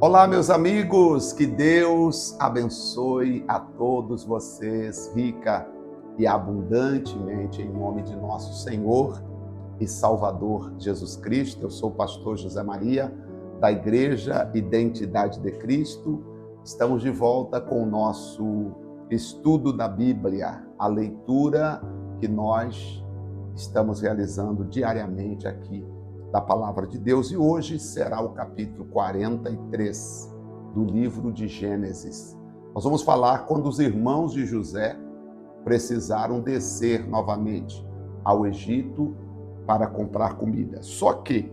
Olá, meus amigos, que Deus abençoe a todos vocês, rica e abundantemente, em nome de nosso Senhor e Salvador Jesus Cristo. Eu sou o pastor José Maria, da Igreja Identidade de Cristo. Estamos de volta com o nosso estudo da Bíblia, a leitura que nós estamos realizando diariamente aqui da Palavra de Deus, e hoje será o capítulo 43 do livro de Gênesis. Nós vamos falar quando os irmãos de José precisaram descer novamente ao Egito para comprar comida. Só que,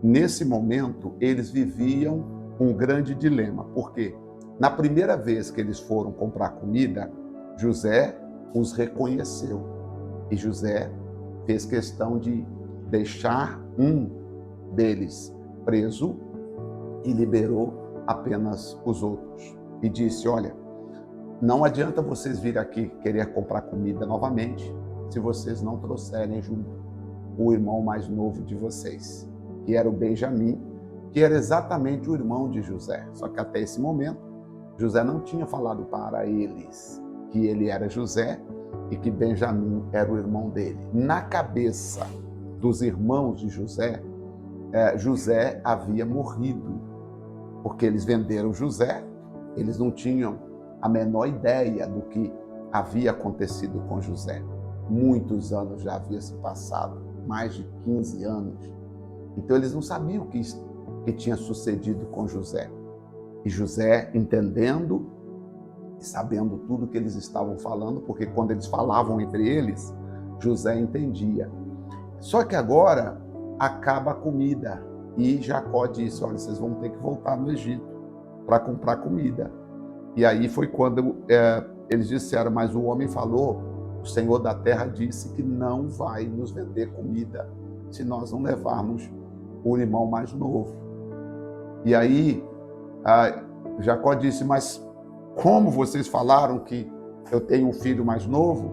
nesse momento, eles viviam um grande dilema, porque na primeira vez que eles foram comprar comida, José os reconheceu, e José fez questão de deixar um deles preso e liberou apenas os outros. E disse: olha, não adianta vocês virem aqui querer comprar comida novamente se vocês não trouxerem junto o irmão mais novo de vocês, que era o Benjamim, que era exatamente o irmão de José. Só que até esse momento, José não tinha falado para eles que ele era José e que Benjamim era o irmão dele. Na cabeça dos irmãos de José, José havia morrido, porque eles venderam José, eles não tinham a menor ideia do que havia acontecido com José. Muitos anos já havia se passado, mais de 15 anos. Então eles não sabiam o que tinha sucedido com José. E José, entendendo e sabendo tudo que eles estavam falando, porque quando eles falavam entre eles, José entendia. Só que agora acaba a comida e Jacó disse: olha, vocês vão ter que voltar no Egito para comprar comida. E aí foi quando eles disseram: mas o homem falou, o Senhor da terra disse que não vai nos vender comida se nós não levarmos o irmão mais novo. E aí Jacó disse: mas como vocês falaram que eu tenho um filho mais novo?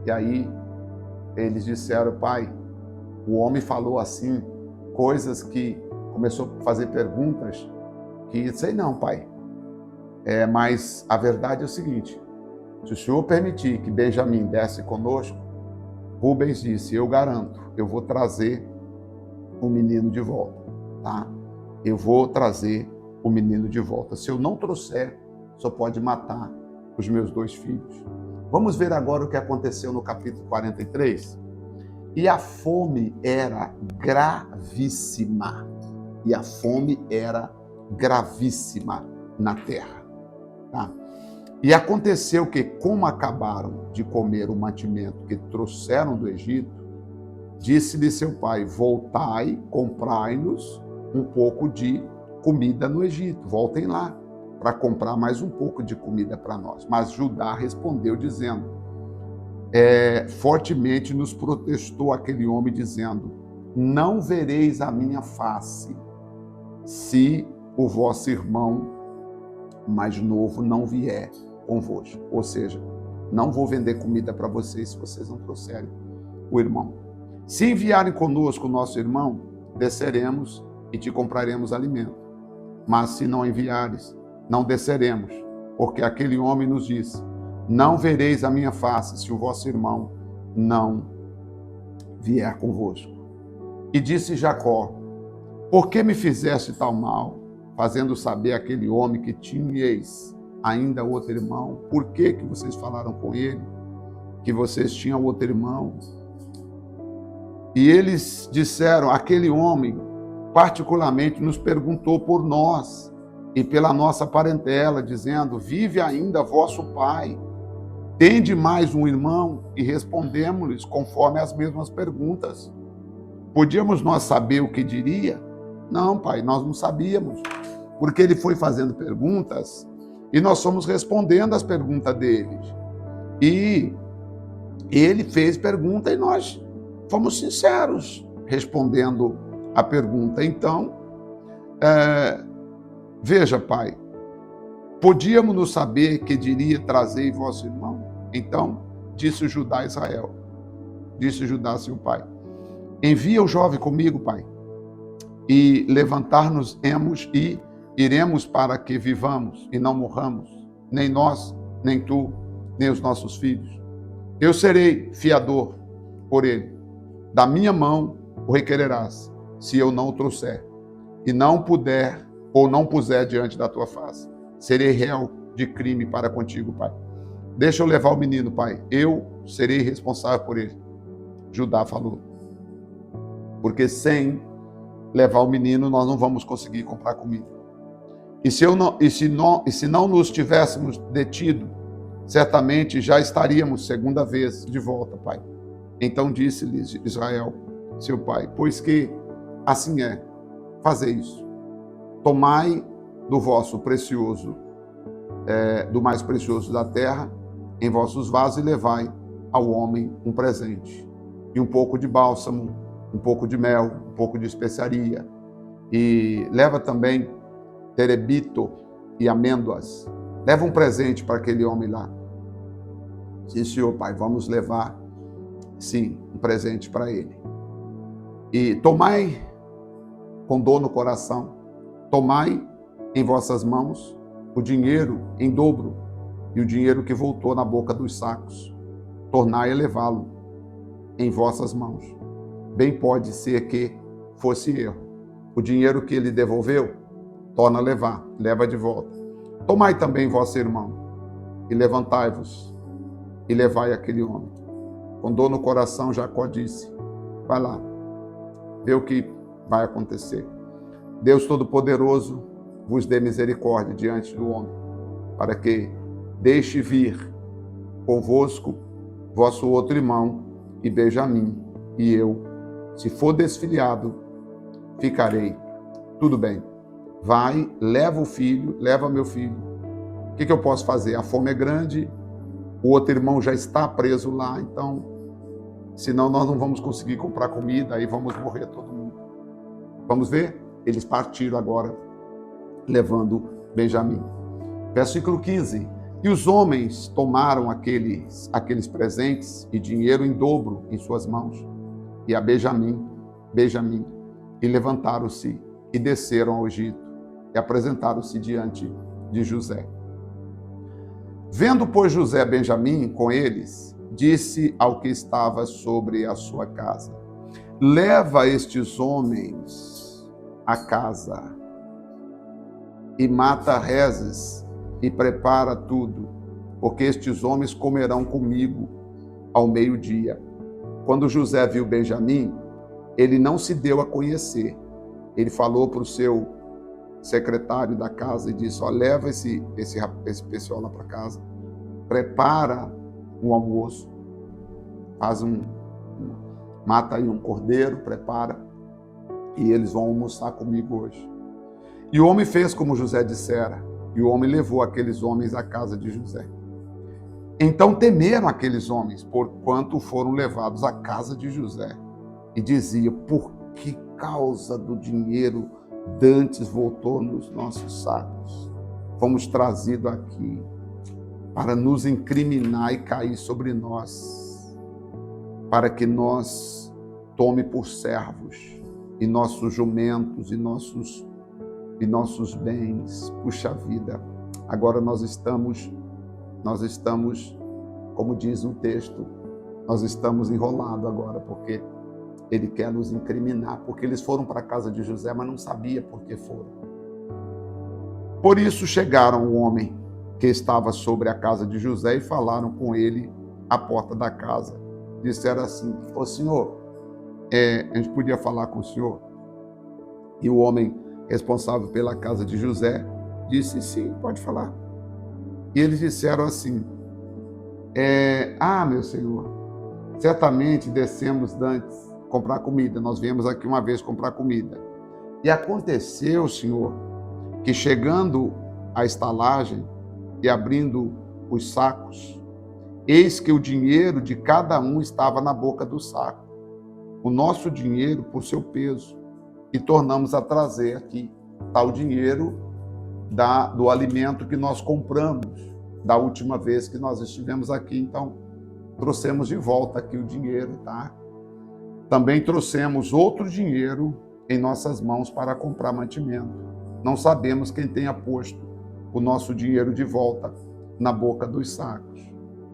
E aí eles disseram: pai, o homem falou assim, coisas que começou a fazer perguntas que, sei não, pai. Mas a verdade é o seguinte: se o senhor permitir que Benjamim desce conosco, Rubens disse, eu garanto, eu vou trazer o menino de volta, tá? Eu vou trazer o menino de volta. Se eu não trouxer, só pode matar os meus 2 filhos. Vamos ver agora o que aconteceu no capítulo 43? E a fome era gravíssima. E a fome era gravíssima na terra. Tá? E aconteceu que, como acabaram de comer o mantimento que trouxeram do Egito, disse-lhe seu pai: voltai, comprai-nos um pouco de comida no Egito. Voltem lá para comprar mais um pouco de comida para nós. Mas Judá respondeu dizendo: fortemente nos protestou aquele homem, dizendo: não vereis a minha face se o vosso irmão mais novo não vier convosco. Ou seja, não vou vender comida para vocês se vocês não trouxerem o irmão. Se enviarem conosco o nosso irmão, desceremos e te compraremos alimento. Mas se não enviares, não desceremos, porque aquele homem nos disse: não vereis a minha face se o vosso irmão não vier convosco. E disse Jacó: por que me fizeste tal mal, fazendo saber àquele homem que tinhais ainda outro irmão? Por que vocês falaram com ele que vocês tinham outro irmão? E eles disseram: aquele homem particularmente nos perguntou por nós e pela nossa parentela, dizendo: vive ainda vosso pai? Tende mais um irmão? E respondemos-lhes conforme as mesmas perguntas. Podíamos nós saber o que diria? Não, pai, nós não sabíamos, porque ele foi fazendo perguntas e nós fomos respondendo as perguntas deles. E ele fez pergunta e nós fomos sinceros respondendo a pergunta. Então, veja, pai, podíamos nos saber que diria: trazei vosso irmão? Então, disse Judá a Israel, disse Judá seu pai: envia o jovem comigo, pai, e levantar-nos-emos e Iremos para que vivamos e não morramos, nem nós, nem tu, nem os nossos filhos. Eu serei fiador por ele. Da minha mão o requererás, se eu não o trouxer, e não puder ou não puser diante da tua face. Serei réu de crime para contigo, pai. Deixa eu levar o menino, pai. Eu serei responsável por ele. Judá falou. Porque sem levar o menino, nós não vamos conseguir comprar comida. E se não nos tivéssemos detido, certamente já estaríamos segunda vez de volta, pai. Então disse-lhes Israel, seu pai, pois que assim é, fazei isso. Tomai do vosso precioso, do mais precioso da terra, em vossos vasos, e levai ao homem um presente. E um pouco de bálsamo, um pouco de mel, um pouco de especiaria. E leva também terebito e amêndoas. Leva um presente para aquele homem lá. Sim, senhor, pai, vamos levar, sim, um presente para ele. E tomai com dor no coração, tomai em vossas mãos o dinheiro em dobro, e o dinheiro que voltou na boca dos sacos, tornai a levá-lo em vossas mãos. Bem pode ser que fosse erro. O dinheiro que ele devolveu, torna a levar, leva de volta. Tomai também vosso irmão, e levantai-vos, e levai aquele homem. Com dor no coração, Jacó disse, vai lá, vê o que vai acontecer. Deus Todo-Poderoso vos dê misericórdia diante do homem, para que deixe vir convosco vosso outro irmão e Benjamim, e eu, se for desfiliado, ficarei. Tudo bem. Vai, leva o filho, leva meu filho. O que eu posso fazer? A fome é grande, o outro irmão já está preso lá, então, senão nós não vamos conseguir comprar comida, aí vamos morrer todo mundo. Vamos ver? Eles partiram agora, levando Benjamim. Versículo 15. E os homens tomaram aqueles presentes e dinheiro em dobro em suas mãos, e a Benjamim, e levantaram-se e desceram ao Egito, e apresentaram-se diante de José. Vendo, pois, José Benjamim com eles, disse ao que estava sobre a sua casa, leva estes homens a casa, e mata reses, e prepara tudo, porque estes homens comerão comigo ao meio-dia. Quando José viu Benjamim, ele não se deu a conhecer. Ele falou para o seu secretário da casa e disse, ó, leva esse pessoal lá para casa, prepara um almoço, mata aí um cordeiro, prepara, e eles vão almoçar comigo hoje. E o homem fez como José dissera, e o homem levou aqueles homens à casa de José. Então temeram aqueles homens, porquanto foram levados à casa de José. E dizia, por que causa do dinheiro dantes voltou nos nossos sacos? Fomos trazidos aqui para nos incriminar e cair sobre nós, para que nós tome por servos, e nossos jumentos, e nossos bens. Puxa vida, agora nós estamos, como diz o texto, nós estamos enrolados agora, porque ele quer nos incriminar, porque eles foram para a casa de José, mas não sabia por que foram. Por isso chegaram o homem que estava sobre a casa de José e falaram com ele à porta da casa. Disseram assim, ô senhor, a gente podia falar com o senhor? E o homem responsável pela casa de José disse, sim, pode falar. E eles disseram assim, meu senhor, certamente descemos dantes comprar comida, nós viemos aqui uma vez comprar comida. E aconteceu, senhor, que chegando à estalagem e abrindo os sacos, eis que o dinheiro de cada um estava na boca do saco, o nosso dinheiro por seu peso, e tornamos a trazer aqui. Está o dinheiro do alimento que nós compramos da última vez que nós estivemos aqui. Então, trouxemos de volta aqui o dinheiro, tá? Também trouxemos outro dinheiro em nossas mãos para comprar mantimento. não sabemos quem tenha posto o nosso dinheiro de volta na boca dos sacos.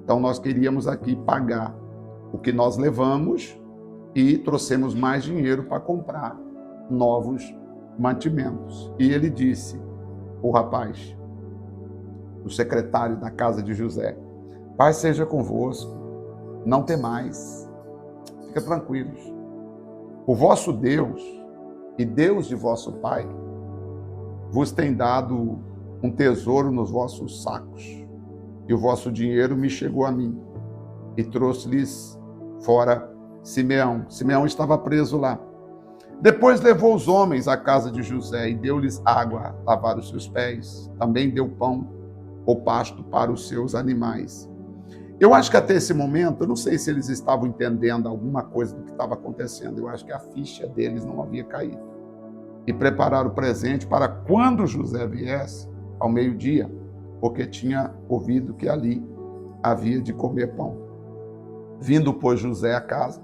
Então nós queríamos aqui pagar o que nós levamos e trouxemos mais dinheiro para comprar novos mantimentos. E ele disse, o rapaz, o secretário da casa de José, Pai seja convosco, não temais, fica tranquilos. O vosso Deus e Deus de vosso Pai vos tem dado um tesouro nos vossos sacos, e o vosso dinheiro me chegou a mim, e trouxe-lhes fora Simeão. Simeão estava preso lá. Depois levou os homens à casa de José e deu-lhes água, lavar os seus pés. Também deu pão ou pasto para os seus animais. Eu acho que até esse momento, eu não sei se eles estavam entendendo alguma coisa do que estava acontecendo. Eu acho que a ficha deles não havia caído. E prepararam o presente para quando José viesse, ao meio-dia, porque tinha ouvido que ali havia de comer pão. Vindo, pois, José à casa,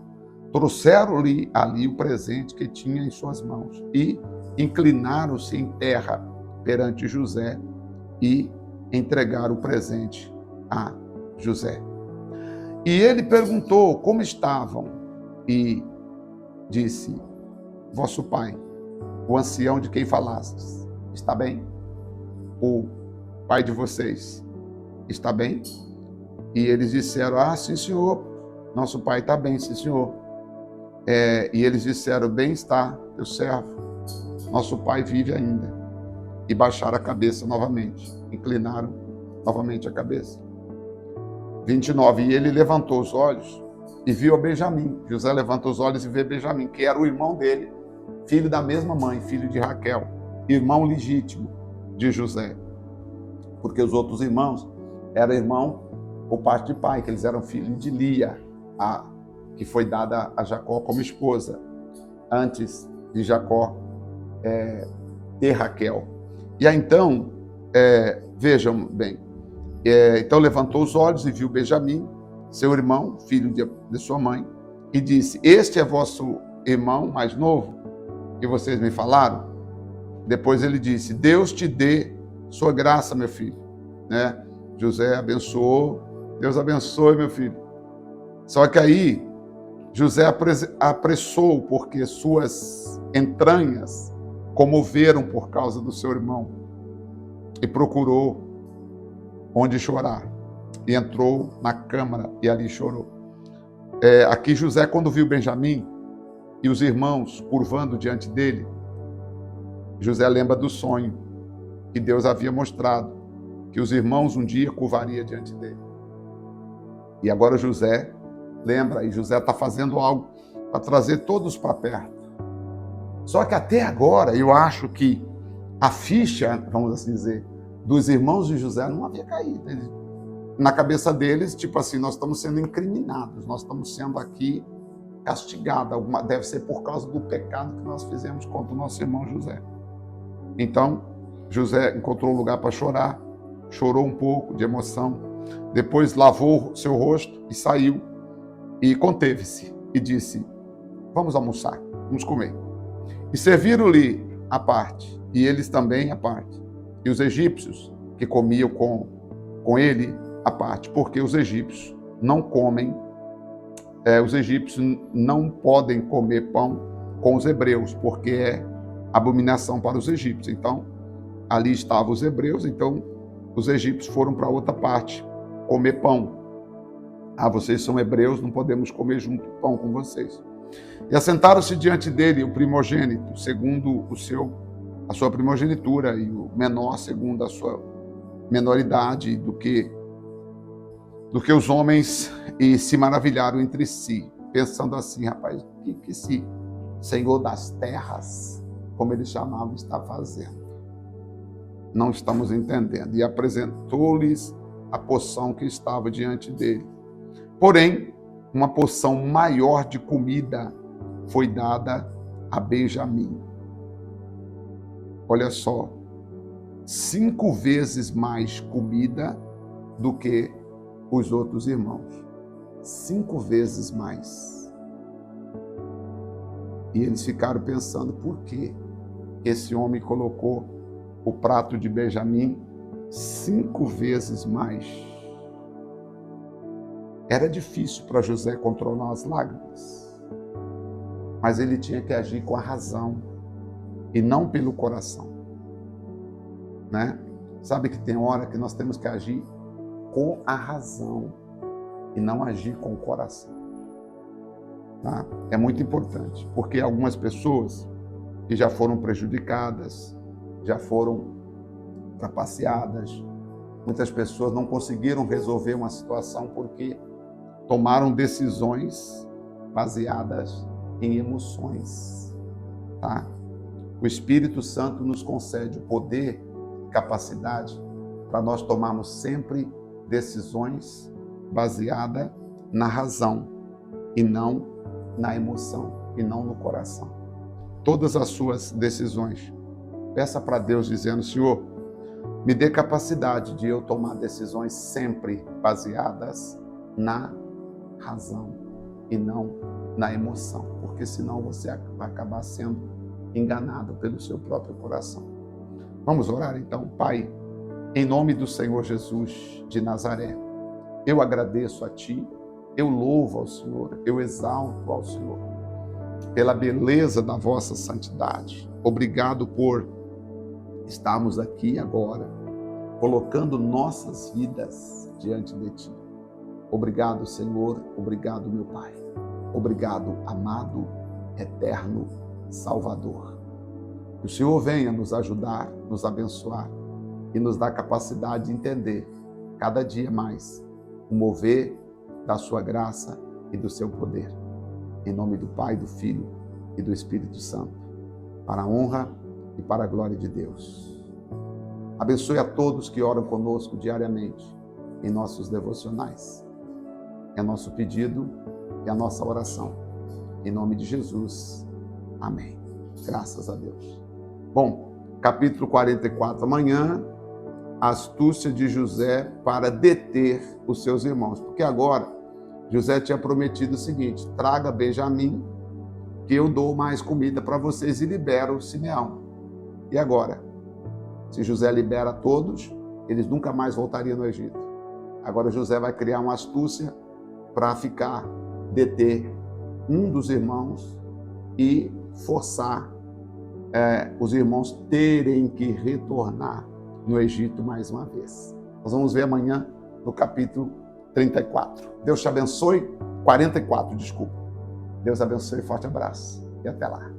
trouxeram-lhe ali o presente que tinha em suas mãos e inclinaram-se em terra perante José e entregaram o presente a José. E ele perguntou como estavam e disse, vosso pai, o ancião de quem falastes, está bem? O pai de vocês está bem? E eles disseram, sim, senhor, nosso pai está bem, sim, senhor. E eles disseram, bem está, teu servo, nosso pai vive ainda. E baixaram a cabeça novamente, inclinaram novamente a cabeça. 29, e ele levantou os olhos e viu a Benjamim. José levantou os olhos e viu Benjamim, que era o irmão dele, filho da mesma mãe, filho de Raquel, irmão legítimo de José. Porque os outros irmãos eram irmão por parte de pai, que eles eram filhos de Lia, que foi dada a Jacó como esposa, antes de Jacó ter Raquel. E aí então, vejam bem, então levantou os olhos e viu Benjamim, seu irmão, filho de sua mãe, e disse, este é vosso irmão mais novo, que vocês me falaram? Depois ele disse, Deus te dê sua graça, meu filho. Né? José abençoou, Deus abençoe, meu filho. Só que aí, José apressou, porque suas entranhas comoveram por causa do seu irmão, e procurou onde chorar, e entrou na câmara e ali chorou. Aqui José, quando viu Benjamim e os irmãos curvando diante dele, José lembra do sonho que Deus havia mostrado, que os irmãos um dia curvariam diante dele. E agora José lembra, e José está fazendo algo para trazer todos para perto. Só que até agora eu acho que a ficha, vamos assim dizer, dos irmãos de José não havia caído. Na cabeça deles, tipo assim, nós estamos sendo incriminados, nós estamos sendo aqui castigados. Deve ser por causa do pecado que nós fizemos contra o nosso irmão José. Então, José encontrou um lugar para chorar, chorou um pouco de emoção, depois lavou seu rosto e saiu e conteve-se e disse, vamos almoçar, vamos comer. E serviram-lhe à parte, e eles também à parte. E os egípcios que comiam com ele à parte, porque os egípcios não comem, os egípcios não podem comer pão com os hebreus, porque é abominação para os egípcios. Então, ali estavam os hebreus, então os egípcios foram para outra parte comer pão. Vocês são hebreus, não podemos comer junto pão com vocês. E assentaram-se diante dele o primogênito, segundo a sua primogenitura, e o menor segundo a sua menoridade, do que os homens, e se maravilharam entre si, pensando assim, rapaz, o que esse Senhor das terras, como ele chamava, está fazendo? Não estamos entendendo. E apresentou-lhes a porção que estava diante dele. Porém, uma porção maior de comida foi dada a Benjamim. Olha só, 5 vezes mais comida do que os outros irmãos. 5 vezes mais. E eles ficaram pensando, por que esse homem colocou o prato de Benjamim 5 vezes mais. Era difícil para José controlar as lágrimas, mas ele tinha que agir com a razão e não pelo coração, né? Sabe que tem hora que nós temos que agir com a razão e não agir com o coração, tá? É muito importante, porque algumas pessoas que já foram prejudicadas, já foram trapaceadas, muitas pessoas não conseguiram resolver uma situação porque tomaram decisões baseadas em emoções, tá? O Espírito Santo nos concede o poder, capacidade para nós tomarmos sempre decisões baseadas na razão e não na emoção e não no coração. Todas as suas decisões, peça para Deus dizendo: Senhor, me dê capacidade de eu tomar decisões sempre baseadas na razão e não na emoção, porque senão você vai acabar sendo enganado pelo seu próprio coração. Vamos orar então. Pai, em nome do Senhor Jesus de Nazaré, eu agradeço a Ti, eu louvo ao Senhor, eu exalto ao Senhor pela beleza da vossa santidade. Obrigado por estarmos aqui agora, colocando nossas vidas diante de Ti. Obrigado, Senhor, obrigado, meu Pai. Obrigado, amado, eterno Salvador. Que o Senhor venha nos ajudar, nos abençoar e nos dar capacidade de entender cada dia mais o mover da sua graça e do seu poder. Em nome do Pai, do Filho e do Espírito Santo, para a honra e para a glória de Deus. Abençoe a todos que oram conosco diariamente em nossos devocionais. É nosso pedido e a nossa oração. Em nome de Jesus. Amém. Graças a Deus. Bom, capítulo 44. Amanhã, a astúcia de José para deter os seus irmãos. Porque agora, José tinha prometido o seguinte: traga Benjamim, que eu dou mais comida para vocês, e libera o Simeão. E agora? Se José libera todos, eles nunca mais voltariam no Egito. Agora José vai criar uma astúcia para deter um dos irmãos e forçar os irmãos terem que retornar no Egito mais uma vez. Nós vamos ver amanhã no capítulo 34. Deus te abençoe. 44, desculpa. Deus abençoe, forte abraço e até lá.